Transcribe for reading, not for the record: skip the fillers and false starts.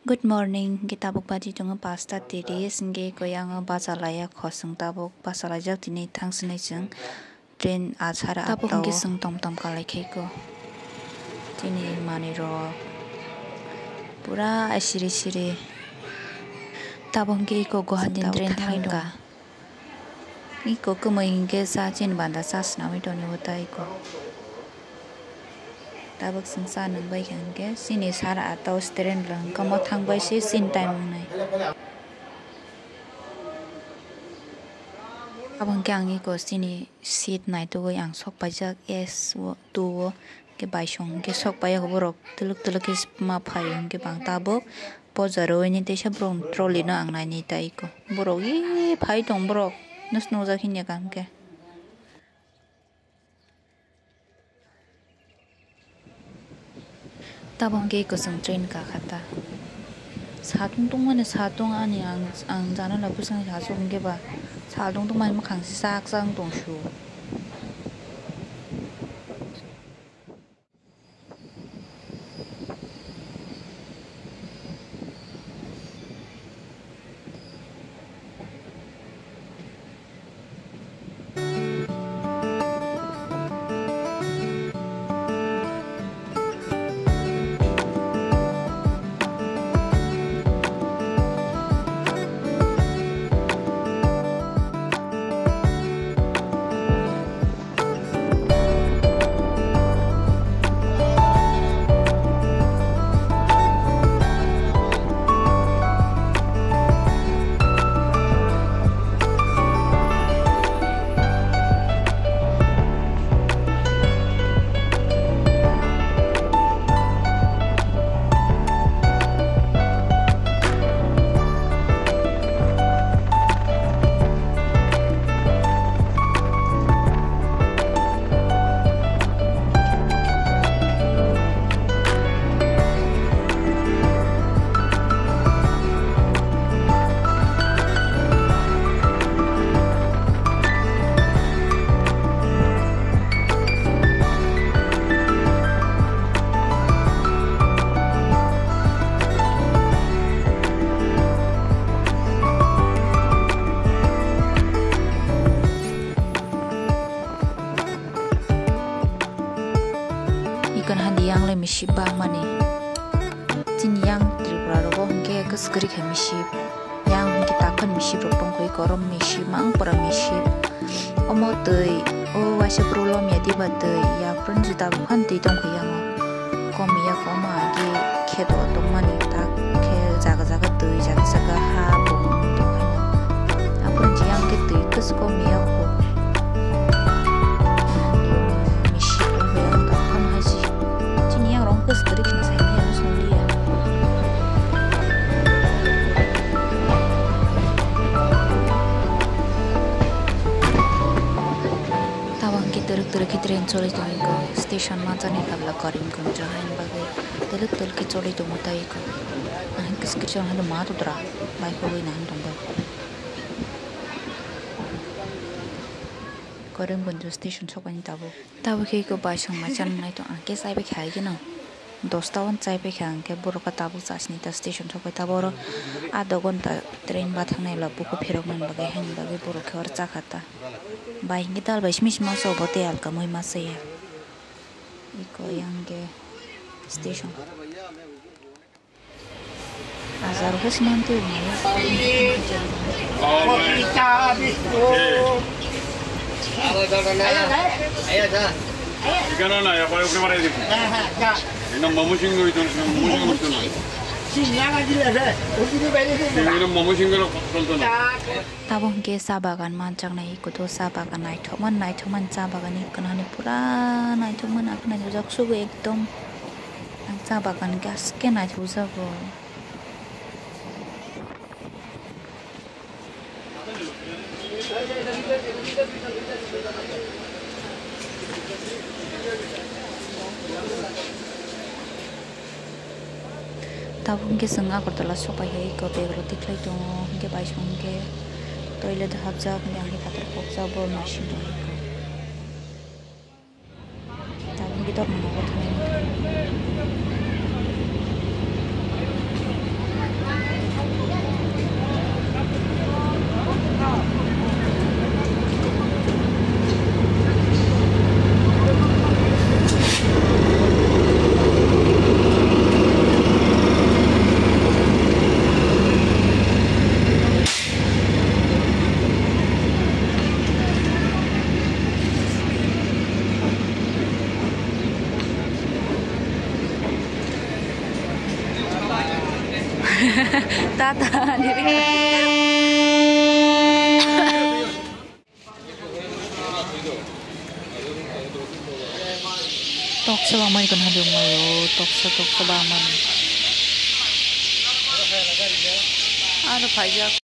Good morning, kita bukbaji jongo pasta tiris nge koyang basalaya khosung tabuk basalajak tini thangsne jeng train achara tabuk nge sung tom tom kalai kheko tini mani ro pura asiri siri tabuk nge ko Guwahati train thangka iko kumai nge sa chin banda sas nami doni uta iko tabuk singsa nang bai khangke sini sara atau steren lang kamo thang bai si sin time nai abang kyang ko sini seat nai to yang sok pajak es wo tu wo ke bai shong ke sok pai ko borok tuluk ke ma phai ke bang tabuk pozaro ni te shabrong trolley na ang nai ni tai ko borok i phai tong borok nus no za khinya kam ke tabang ke ko sang train ka khata 사동 동만에 사동 아니 안 자는 라부상 자송 게 봐. 사동 동만 뭐 강시 싹상 동슈. Ikan handi yang le miship ba mani tin yang tripura ro hongke kusgri khe miship yang hongke takon miship ro pong koi korom miship mang para miship omo tei o washa problem ya di ba tei ya pronji ta han ti tong khuyang ko mi ya ko ma ge khe do tong mani ta khe jaga jaga tei jaga jaga ha bo to khana apronji yang ke tei kus ko mi ya ko Kuri kena saya ni harus mulia. Tawang kita teruk train coli tu iko station macam ni kabla karim kunjah ini bagai teruk coli tu mutai iko. Nah ini keskripsi ada matu tera, baik kau ini nah tunggu. Karim kunjah station coba ni tahu ke iko basang macam ni tu angke saya berkaya gino. Dostawon chai pe khang ke boro ka tabu chasni ta station thokai ta boro ado gonta train ba thangnai la buku pherok man bagai hang bagai boro khor cha khata bai ngi dal bai smis ma so bote al ka moi ma se iko yang ke station azar khas mantu ni 이거는 야 빨리 오게 말해야 돼. 이놈 너무 싱거워 있잖아. 너무 싱거워 있잖아. 이놈 너무 싱거워 있잖아. tabung ke sabagan mancang nai ikuto sabagan nai thoman sabagan ni kana ni pura nai thoman akna jok sugu ekdom ang sabagan gas ke nai thusago tabung ke senga kortala sopai hei ko begro tiklai to ke bai song ke toilet habja yang kita terpaksa bol machine to tabung kita menunggu Tata Tok sa bang may kan hadong mayo, tok sa bang man. Ano pa jak?